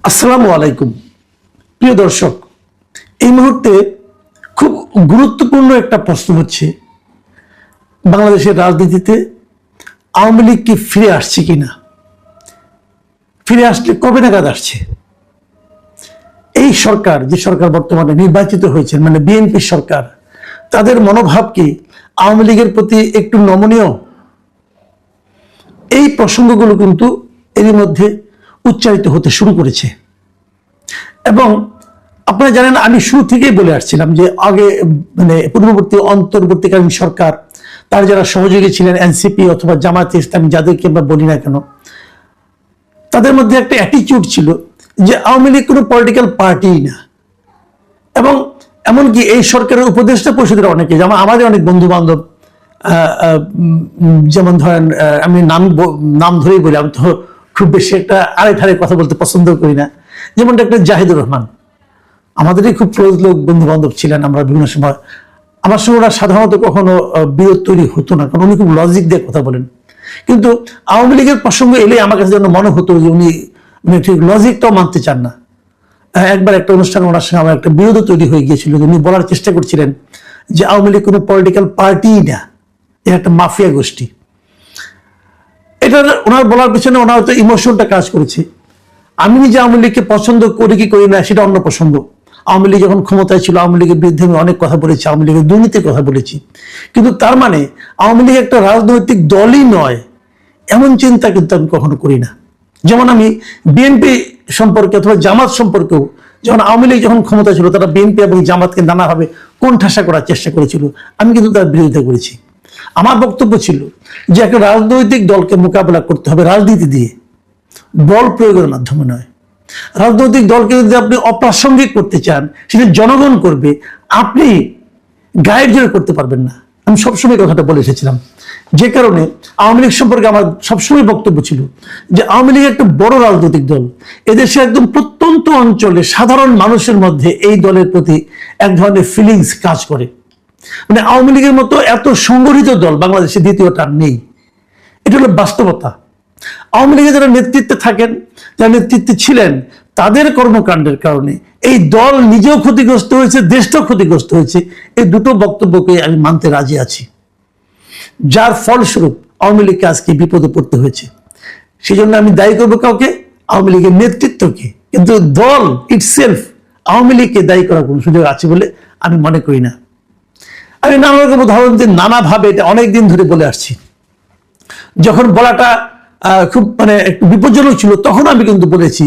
আসসালামু আলাইকুম প্রিয় দর্শক, এই মুহূর্তে খুব গুরুত্বপূর্ণ একটা প্রশ্ন হচ্ছে বাংলাদেশের রাজনীতিতে আওয়ামী লীগ কি ফিরে আসছে কিনা, ফিরে আসলে কবে নাগাদ আসছে। এই সরকার, যে সরকার বর্তমানে নির্বাচিত হয়েছে, মানে বিএনপি সরকার, তাদের মনোভাব কি আওয়ামী লীগের প্রতি একটু নমনীয়? এই প্রসঙ্গগুলো কিন্তু এরই মধ্যে উচ্চারিত হতে শুরু করেছে। এবং আপনারা জানেন, আমি শুরু থেকেই বলে আসছিলাম যে আগে মানে পূর্ববর্তী অন্তর্বর্তীকালীন সরকার, তার যারা সহযোগী ছিলেন এনসিপি অথবা জামায়াতে ইসলামী, যাদেরকে আমরা বলি না কেন, তাদের মধ্যে একটা অ্যাটিটিউড ছিল যে আওয়ামী লীগ কোনো পলিটিক্যাল পার্টিই না। এবং এমনকি এই সরকারের উপদেষ্টা পরিষদের অনেকে, যেমন আমাদের অনেক বন্ধু বান্ধব, যেমন ধরেন আমি নাম ধরেই বলি, আমি তো খুব বেশি একটা আড়াই ধারে কথা বলতে পছন্দ করি না, যেমন ডক্টর জাহিদুর রহমান, আমাদেরই খুব ক্লোজ লোক, বন্ধু বান্ধব ছিলেন। আমরা বিভিন্ন সময় আমার সঙ্গে ওরা সাধারণত কখনো বিরোধ তৈরি হতো না, কারণ উনি খুব লজিক দিয়ে কথা বলেন। কিন্তু আওয়ামী লীগের প্রসঙ্গ এলে আমার কাছে যেন মনে হতো যে উনি ঠিক লজিকটাও মানতে চান না। একবার একটা অনুষ্ঠানে ওনার সঙ্গে আমার একটা বিরোধ তৈরি হয়ে গিয়েছিল। উনি বলার চেষ্টা করছিলেন যে আওয়ামী লীগ কোনো পলিটিক্যাল পার্টিই না, এর একটা মাফিয়া গোষ্ঠী। এটা ওনার বলার পিছনে ওনার হয়তো ইমোশনটা কাজ করেছে। আমি নিজে আওয়ামী লীগকে পছন্দ করি কি করি না সেটা অন্য প্রসঙ্গ। আওয়ামী লীগ যখন ক্ষমতায় ছিল, আওয়ামী লীগের বিরুদ্ধে আমি অনেক কথা বলেছি, আওয়ামী লীগের দুর্নীতির কথা বলেছি। কিন্তু তার মানে আওয়ামী লীগ একটা রাজনৈতিক দলই নয়, এমন চিন্তা কিন্তু আমি কখনো করি না। যেমন আমি বিএনপি সম্পর্কে অথবা জামাত সম্পর্কেও, যখন আওয়ামী লীগ যখন ক্ষমতা ছিল, তারা বিএনপি এবং জামাতকে নানাভাবে কোণঠাসা করার চেষ্টা করেছিল, আমি কিন্তু তার বিরোধিতা করেছি। আমার বক্তব্য ছিল যে একটা রাজনৈতিক দলকে মোকাবেলা করতে হবে রাজনীতি দিয়ে, বল প্রয়োগের মাধ্যমে নয়। রাজনৈতিক দলকে যদি আপনি অপ্রাসঙ্গিক করতে চান, সেটা জনগণ করবে, আপনি গায়ের জোরে করতে পারবেন না। আমি সবসময় কথাটা বলে এসেছিলাম। যে কারণে আওয়ামী লীগ সম্পর্কে আমার সবসময় বক্তব্য ছিল যে আওয়ামী লীগ একটা বড় রাজনৈতিক দল। এদেশে একদম প্রত্যন্ত অঞ্চলে সাধারণ মানুষের মধ্যে এই দলের প্রতি এক ধরনের ফিলিংস কাজ করে। মানে আওয়ামী লীগের মতো এত সংগঠিত দল বাংলাদেশে দ্বিতীয়টা নেই। এটা হলো বাস্তবতা। আওয়ামী লীগের যারা নেতৃত্বে থাকেন, যারা নেতৃত্বে ছিলেন, তাদের কর্মকাণ্ডের কারণে এই দল নিজেও ক্ষতিগ্রস্ত হয়েছে, দেশটাও ক্ষতিগ্রস্ত হয়েছে। এই দুটো বক্তব্যকে আমি মানতে রাজি আছি। যার ফলস্বরূপ আওয়ামী লীগকে আজকে বিপদে পড়তে হয়েছে। সেই জন্য আমি দায়ী করবো কাউকে? আওয়ামী লীগের নেতৃত্বকে। কিন্তু দল ইটসেলফ আওয়ামী লীগকে দায়ী করার কোনো সুযোগ আছে বলে আমি মনে করি না। আমি নানা রকম উদাহরণ দিয়ে নানাভাবে এটা অনেকদিন ধরে বলে আসছি। যখন বলাটা খুব মানে একটু বিপজ্জনক ছিল, তখন আমি কিন্তু বলেছি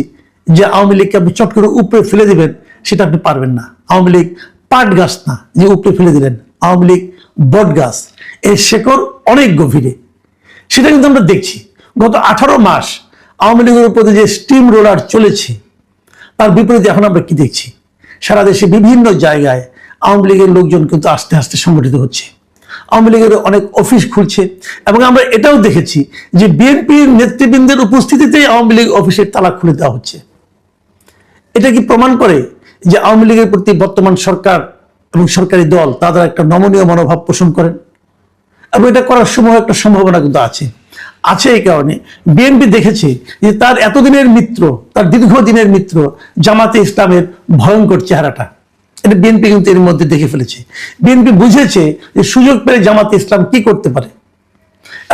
যে আওয়ামী লীগকে আপনি চট করে উপরে ফেলে দিবেন, সেটা আপনি পারবেন না। আওয়ামী লীগ পাট গাছ না যে উপরে ফেলে দিলেন, আওয়ামী লীগ বট গাছ, এর শেকড় অনেক গভীরে। সেটা কিন্তু আমরা দেখছি। গত 18 মাস আওয়ামী লীগের উপরে যে স্টিম রোলার চলেছে, তার বিপরীতে এখন আমরা কি দেখছি? সারা দেশে বিভিন্ন জায়গায় আওয়ামী লীগের লোকজন কিন্তু আস্তে আস্তে সংগঠিত হচ্ছে। আওয়ামী লীগের অনেক অফিস খুলছে, এবং আমরা এটাও দেখেছি যে বিএনপির নেতৃবৃন্দের উপস্থিতিতেই আওয়ামী লীগ অফিসের তালা খুলে দেওয়া হচ্ছে। এটা কি প্রমাণ করে যে আওয়ামী লীগের প্রতি বর্তমান সরকার এবং সরকারি দল তাদের একটা নমনীয় মনোভাব পোষণ করেন? এবং এটা করার সময় একটা সম্ভাবনা কিন্তু আছে। এই কারণে বিএনপি দেখেছে যে তার এতদিনের মিত্র, তার দীর্ঘদিনের মিত্র জামাতে ইসলামের ভয়ঙ্কর চেহারাটা, এটা বিএনপি কিন্তু এর মধ্যে দেখে ফেলেছে। বিএনপি বুঝেছে যে সুযোগ পেলে জামাতে ইসলাম কি করতে পারে।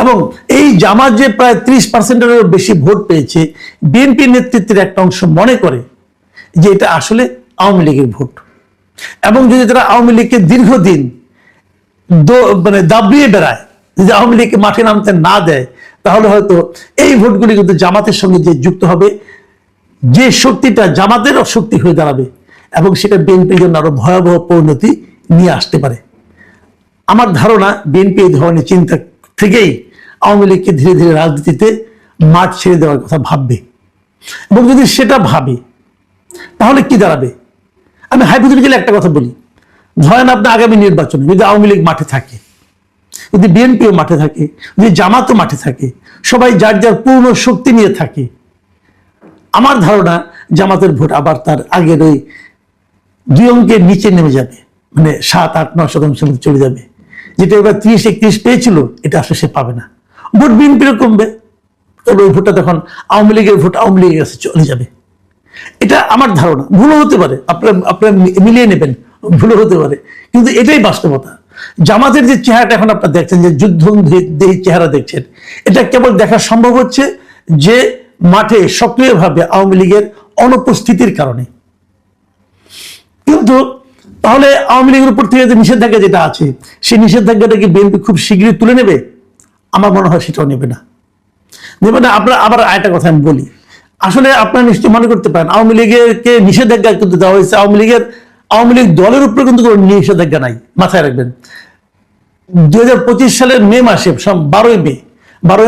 এবং এই জামাত যে প্রায় 30%-এরও বেশি ভোট পেয়েছে, বিএনপি নেতৃত্বের একটা অংশ মনে করে যে এটা আসলে আওয়ামী লীগের ভোট। এবং যদি তারা আওয়ামী লীগকে দীর্ঘদিন মানে দাবিয়ে বেড়ায়, যদি আওয়ামী লীগকে মাঠে নামতে না দেয়, তাহলে হয়তো এই ভোটগুলি কিন্তু জামাতের সঙ্গে যে যুক্ত হবে, যে শক্তিটা জামাতেরও শক্তি হয়ে দাঁড়াবে, এবং সেটা বিএনপির জন্য আরো ভয়াবহ পরিণতি নিয়ে আসতে পারে। আমার ধারণা বিএনপি এই ধরনের চিন্তা থেকেই আওয়ামী লীগকে ধীরে ধীরে রাজনীতিতে মাঠ ছেড়ে দেওয়ার কথা ভাববে। এবং যদি সেটা ভাবে, তাহলে কি দাঁড়াবে? আমি হাইপোথেটিক্যালি একটা কথা বলি, ধরেন আপনি আগামী নির্বাচনে যদি আওয়ামী লীগ মাঠে থাকে, যদি বিএনপিও মাঠে থাকে, যদি জামাতও মাঠে থাকে, সবাই যার যার পূর্ণ শক্তি নিয়ে থাকে, আমার ধারণা জামাতের ভোট আবার তার আগের ওই 2 অঙ্কের নিচে নেমে যাবে, মানে 7-8-9% চলে যাবে। যেটা এবার 30-31 পেয়েছিল, এটা আসলে সে পাবে না। ভোট বিএনপির কমবে, তবে ওই ভোটটা তখন আওয়ামী লীগের ভোট আওয়ামী লীগের কাছে চলে যাবে। এটা আমার ধারণা, ভুলও হতে পারে, আপনারা মিলিয়ে নেবেন, ভুলও হতে পারে, কিন্তু এটাই বাস্তবতা। জামাতের যে চেহারাটা এখন আপনারা দেখছেন, যে যুদ্ধদেহী চেহারা দেখছেন, এটা কেবল দেখা সম্ভব হচ্ছে যে মাঠে সক্রিয়ভাবে আওয়ামী লীগের অনুপস্থিতির কারণে। কিন্তু তাহলে আওয়ামী লীগের উপর থেকে যে নিষেধাজ্ঞা যেটা আছে, সেই নিষেধাজ্ঞাটা কি বিএনপি খুব শীঘ্রই তুলে নেবে? আমার মনে হয় সেটাও নেবে না। আপনার আবার আরেকটা কথা আমি বলি, আসলে আপনারা নিশ্চয় মনে করতে পারেন আওয়ামী লীগকে নিষেধাজ্ঞা কিন্তু দেওয়া হয়েছে, আওয়ামী লীগ দলের উপরে কিন্তু কোনো নিষেধাজ্ঞা নাই, মাথায় রাখবেন। 2025 সালের মে মাসে 12ই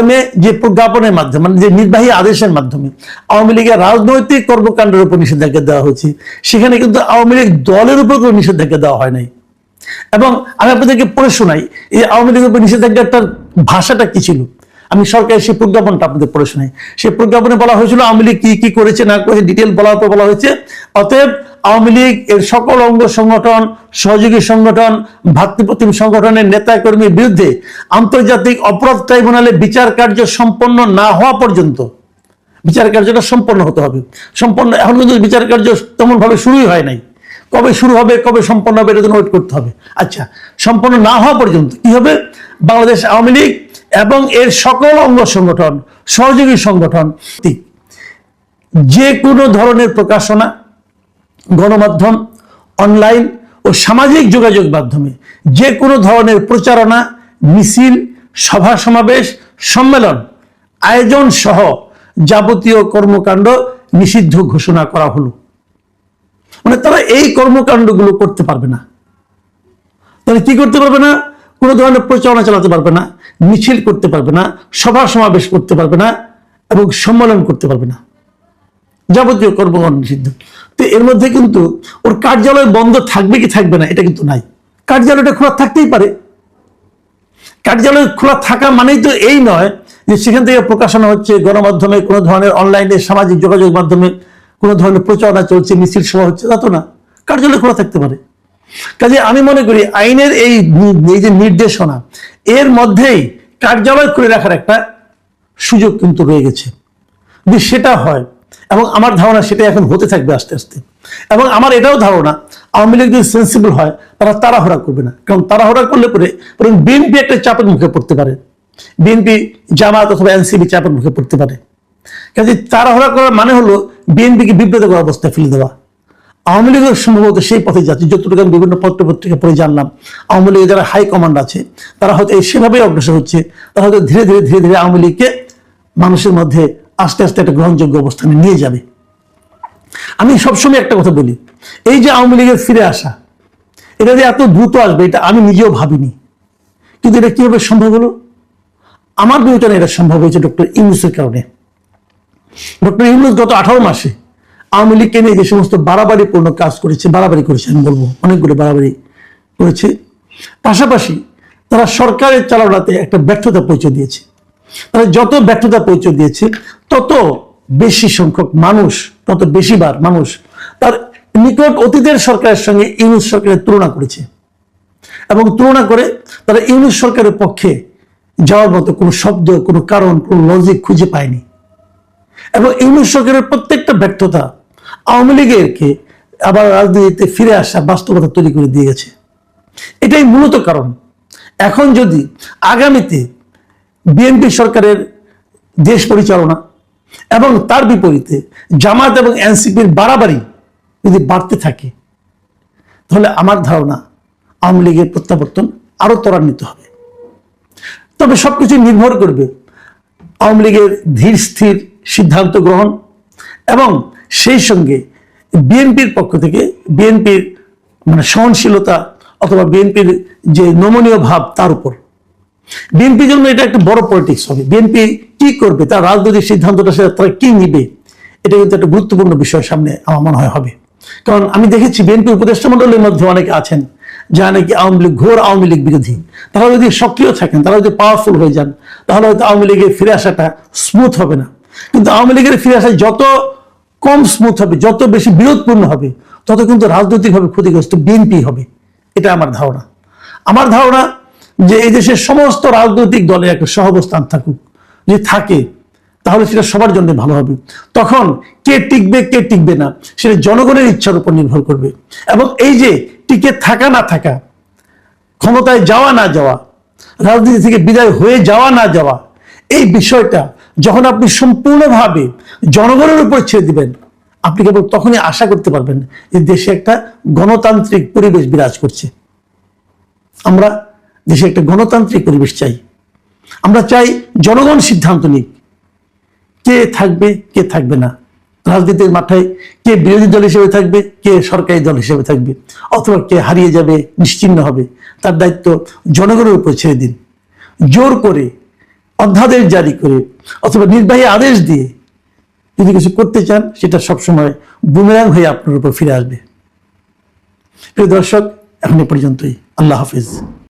মে যে প্রজ্ঞাপনের মাধ্যমে, মানে যে নির্বাহী আদেশের মাধ্যমে আওয়ামী লীগের রাজনৈতিক কর্মকাণ্ডের উপর নিষেধাজ্ঞা দেওয়া হয়েছে, সেখানে কিন্তু আওয়ামী লীগ দলের উপর কোনো নিষেধাজ্ঞা দেওয়া হয় নাই। এবং আমি আপনাদেরকে পড়ে শোনাই এই আওয়ামী লীগের উপর নিষেধাজ্ঞাটার ভাষাটা কি ছিল। আমি সরকারের সেই প্রজ্ঞাপনটা আপনাদের পড়ে শোনাই। সেই প্রজ্ঞাপনে বলা হয়েছিল আওয়ামী লীগ কি কি করেছে না করেছে ডিটেল বলার পর বলা হয়েছে, অতএব আওয়ামী লীগ এর সকল অঙ্গ সংগঠন, সহযোগী সংগঠন, ভাতৃপ্রতিম সংগঠনের নেতা কর্মীর বিরুদ্ধে আন্তর্জাতিক অপরাধ ট্রাইব্যুনালে বিচার কার্য সম্পন্ন না হওয়া পর্যন্ত, বিচার কার্যটা সম্পন্ন হতে হবে। এখন কিন্তু বিচার কার্য তেমন ভাবে শুরুই হয় নাই, কবে শুরু হবে কবে সম্পন্ন হবে এটা জন্য ওয়েট করতে হবে। আচ্ছা, সম্পন্ন না হওয়া পর্যন্ত কি হবে? বাংলাদেশ আওয়ামী লীগ এবং এর সকল অঙ্গ সংগঠন, সহযোগী সংগঠন যে কোনো ধরনের প্রকাশনা, গণমাধ্যম, অনলাইন ও সামাজিক যোগাযোগ মাধ্যমে যে কোনো ধরনের প্রচারণা, মিছিল, সভা সমাবেশ, সম্মেলন আয়োজন সহ যাবতীয় কর্মকাণ্ড নিষিদ্ধ ঘোষণা করা হলো। মানে তারা এই কর্মকাণ্ডগুলো করতে পারবে না। তাহলে কি করতে পারবে না? কোনো ধরনের প্রচারণা চালাতে পারবে না, মিছিল করতে পারবে না, সভা সমাবেশ করতে পারবে না এবং সম্মেলন করতে পারবে না, যাবতীয় কর্মকাণ্ড নিষিদ্ধ। তো এর মধ্যে কিন্তু ওর কার্যালয় বন্ধ থাকবে কি থাকবে না এটা কিন্তু নাই। কার্যালয়টা খোলা থাকতেই পারে। কার্যালয় খোলা থাকা মানেই তো এই নয় যে সেখান থেকে প্রকাশনা হচ্ছে, গণমাধ্যমে কোনো ধরনের অনলাইনে সামাজিক যোগাযোগ মাধ্যমে কোনো ধরনের প্রচারণা চলছে, মিছিল সভা হচ্ছে, তা তো না। কার্যালয় খোলা থাকতে পারে। কাজে আমি মনে করি আইনের এই যে নির্দেশনা, এর মধ্যেই কার্যালয় খুলে রাখার একটা সুযোগ কিন্তু রয়ে গেছে। যদি সেটা হয়, এবং আমার ধারণা সেটা এখন হতে থাকবে আস্তে আস্তে, এবং আমার এটাও ধারণা আওয়ামী লীগ যদি সেন্সিবল হয় তারা তাড়াহুড়া করবে না। কারণ তাড়াহুড়া করলে পরে বিএনপি একটা চাপের মুখে পড়তে পারে, বিএনপি, জামাত অথবা এনসিপি চাপের মুখে পড়তে পারে। কাজে তাড়াহুড়া করার মানে হলো বিএনপিকে বিব্রতকর অবস্থায় ফেলে দেওয়া। আওয়ামী লীগের সম্ভবত সেই পথে যাচ্ছে, যতটুকু আমি বিভিন্ন পত্র পত্রিকা পড়ে জানলাম। আওয়ামী লীগের যারা হাই কমান্ড আছে তারা হয়তো সেভাবেই অগ্রসর হচ্ছে। তারা হয়তো ধীরে ধীরে আওয়ামী লীগকে মানুষের মধ্যে আস্তে আস্তে একটা গ্রহণযোগ্য অবস্থানে নিয়ে যাবে। আমি সবসময় একটা কথা বলি, এই যে আওয়ামী লীগের ফিরে আসা, এটা যে এত দ্রুত আসবে এটা আমি নিজেও ভাবিনি। কিন্তু এটা কিভাবে সম্ভব হলো? আমার বিবেচনায় এটা সম্ভব হয়েছে ডক্টর ইউনূসের কারণে। ডক্টর ইউনূস গত 18 মাসে আওয়ামী লীগকে নিয়ে যে সমস্ত বাড়াবাড়িপূর্ণ কাজ করেছে, বাড়াবাড়ি করেছে, আমি বলবো অনেকগুলো বাড়াবাড়ি করেছে। পাশাপাশি তারা সরকারের চালানোতে একটা ব্যর্থতা পরিচয় দিয়েছে। তারা যত ব্যর্থতা পরিচয় দিয়েছে তত বেশি সংখ্যক মানুষ, তত বেশিবার মানুষ তার নিকট অতীতের সরকারের সঙ্গে ইউনূস সরকারের তুলনা করেছে, এবং তুলনা করে তারা ইউনূস সরকারের পক্ষে যাওয়ার মতো কোনো শব্দ, কোনো কারণ, কোনো লজিক খুঁজে পায়নি। এবং ইউনূস সরকারের প্রত্যেকটা ব্যর্থতা আওয়ামী লীগেরকে আবার রাজনীতিতে ফিরে আসা বাস্তবতা তৈরি করে দিয়ে গেছে। এটাই মূলত কারণ। এখন যদি আগামীতে বিএনপি সরকারের দেশ পরিচালনা এবং তার বিপরীতে জামাত এবং এনসিপির বাড়াবাড়ি যদি বাড়তে থাকে, তাহলে আমার ধারণা আওয়ামী লীগের প্রত্যাবর্তন আরো ত্বরান্বিত হবে। তবে সবকিছু নির্ভর করবে আওয়ামী লীগের ধীর স্থির সিদ্ধান্ত গ্রহণ এবং সেই সঙ্গে বিএনপির পক্ষ থেকে বিএনপির মানে সহনশীলতা অথবা বিএনপির যে নমনীয় ভাব, তার উপর। বিএনপির জন্য এটা একটা বড় পলিটিক্স হবে। বিএনপি কি করবে, তার রাজনৈতিক সিদ্ধান্তটা সেটা তারা কি নিবে, এটা কিন্তু একটা গুরুত্বপূর্ণ বিষয় সামনে আমার মনে হয় হবে। কারণ আমি দেখেছি বিএনপি উপদেষ্টা মণ্ডলীর মধ্যে অনেকে আছেন যারা নাকি আওয়ামী লীগ, ঘোর আওয়ামী লীগ বিরোধী। তারা যদি সক্রিয় থাকেন, তারা যদি পাওয়ারফুল হয়ে যান, তাহলে হয়তো আওয়ামী লীগের ফিরে আসাটা স্মুথ হবে না। কিন্তু আওয়ামী লীগের ফিরে আসা যত কম স্মুথ হবে, যত বেশি বিরোধপূর্ণ হবে, তত কিন্তু রাজনৈতিকভাবে ক্ষতিগ্রস্ত বিএনপি হবে। এটা আমার ধারণা। আমার ধারণা যে এই দেশের সমস্ত রাজনৈতিক দলের একটা সহাবস্থান থাকুক, যদি থাকে তাহলে সেটা সবার জন্য ভালো হবে। তখন কে টিকবে কে টিকবে না সেটা জনগণের ইচ্ছার উপর নির্ভর করবে। এবং এই যে টিকে থাকা না থাকা, ক্ষমতায় যাওয়া না যাওয়া, রাজনীতি থেকে বিদায় হয়ে যাওয়া না যাওয়া, এই বিষয়টা যখন আপনি সম্পূর্ণভাবে জনগণের উপর ছেড়ে দিবেন, আপনি কেবল তখনই আশা করতে পারবেন যে দেশে একটা গণতান্ত্রিক পরিবেশ বিরাজ করছে। আমরা দেশে একটা গণতান্ত্রিক পরিবেশ চাই। আমরা চাই জনগণ সিদ্ধান্ত নিক কে থাকবে কে থাকবে না, রাজনীতির মাঠে কে বিরোধী দল হিসেবে থাকবে, কে সরকারি দল হিসেবে থাকবে, অথবা কে হারিয়ে যাবে নিশ্চিহ্ন হবে, তার দায়িত্ব জনগণের উপর ছেড়ে দিন। জোর করে, অধ্যাদেশ জারি করে অথবা নির্বাহী আদেশ দিয়ে যদি কিছু করতে চান, সেটা সবসময় বুমেরাং হয়ে আপনার উপর ফিরে আসবে। প্রিয় দর্শক, এখন এ পর্যন্তই। আল্লাহ হাফিজ।